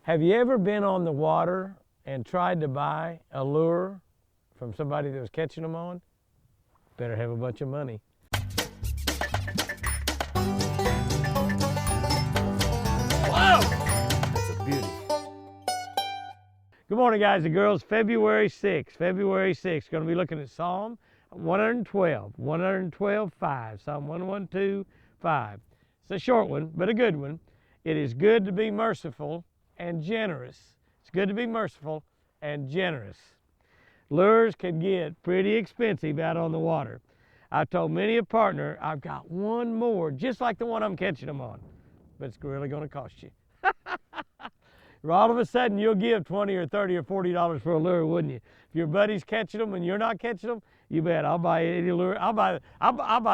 Have you ever been on the water and tried to buy a lure from somebody that was catching them on? Better have a bunch of money. Whoa! That's a beauty. Good morning, guys and girls. February 6th. Going to be looking at Psalm 112:5. Psalm 112:5. It's a short one, but a good one. It is good to be merciful and generous. It's good to be merciful and generous. Lures can get pretty expensive out on the water. I've told many a partner, I've got one more, just like the one I'm catching them on, but it's really going to cost you. All of a sudden, you'll give $20 or $30 or $40 for a lure, wouldn't you? If your buddy's catching them and you're not catching them, you bet I'll buy any lure. I'll buy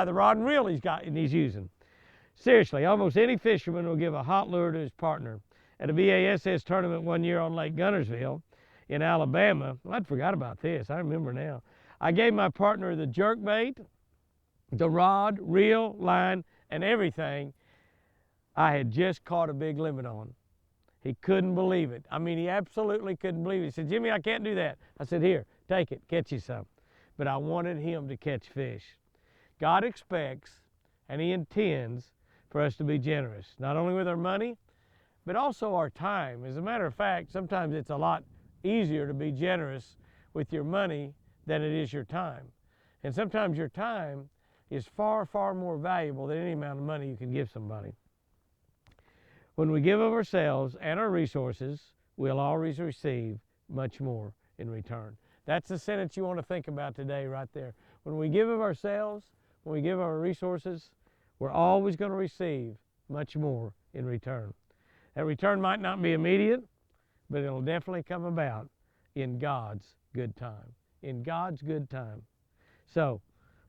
the rod and reel he's using. Seriously, almost any fisherman will give a hot lure to his partner. At a BASS tournament one year on Lake Guntersville in Alabama, well, I'd forgot about this. I remember now. I gave my partner the jerk bait, the rod, reel, line, and everything I had just caught a big limit on. He couldn't believe it. I mean, he absolutely couldn't believe it. He said, "Jimmy, I can't do that." I said, "Here, take it, catch you some." But I wanted him to catch fish. God expects and He intends for us to be generous, not only with our money, but also our time. As a matter of fact, sometimes it's a lot easier to be generous with your money than it is your time. And sometimes your time is far, far more valuable than any amount of money you can give somebody. When we give of ourselves and our resources, we'll always receive much more in return. That's the sentence you want to think about today right there. When we give of ourselves, when we give our resources, we're always going to receive much more in return. That return might not be immediate, but it'll definitely come about in God's good time. In God's good time. So,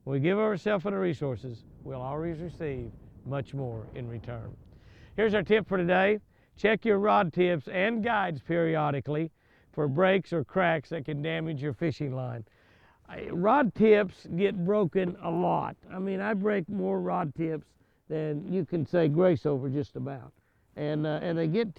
when we give ourselves and our resources, we'll always receive much more in return. Here's our tip for today. Check your rod tips and guides periodically for breaks or cracks that can damage your fishing line. Rod tips get broken a lot. I mean, I break more rod tips than you can say grace over just about. And they get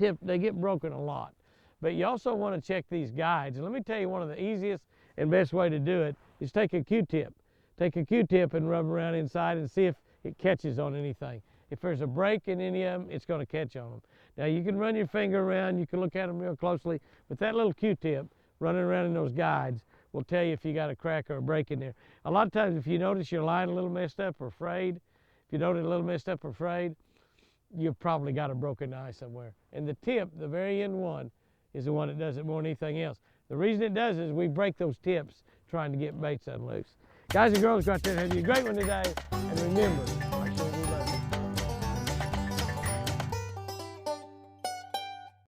broken a lot. But you also want to check these guides. And let me tell you, one of the easiest and best way to do it is take a Q-tip. Take a Q-tip and rub around inside and see if it catches on anything. If there's a break in any of them, it's going to catch on them. Now, you can run your finger around, you can look at them real closely, but that little Q-tip running around in those guides will tell you if you got a crack or a break in there. A lot of times, if you notice your line a little messed up or frayed, you've probably got a broken eye somewhere. And the tip, the very end one, is the one that does it more than anything else. The reason it does is we break those tips trying to get baits unloose. Guys and girls, go out there and have you a great one today. And remember,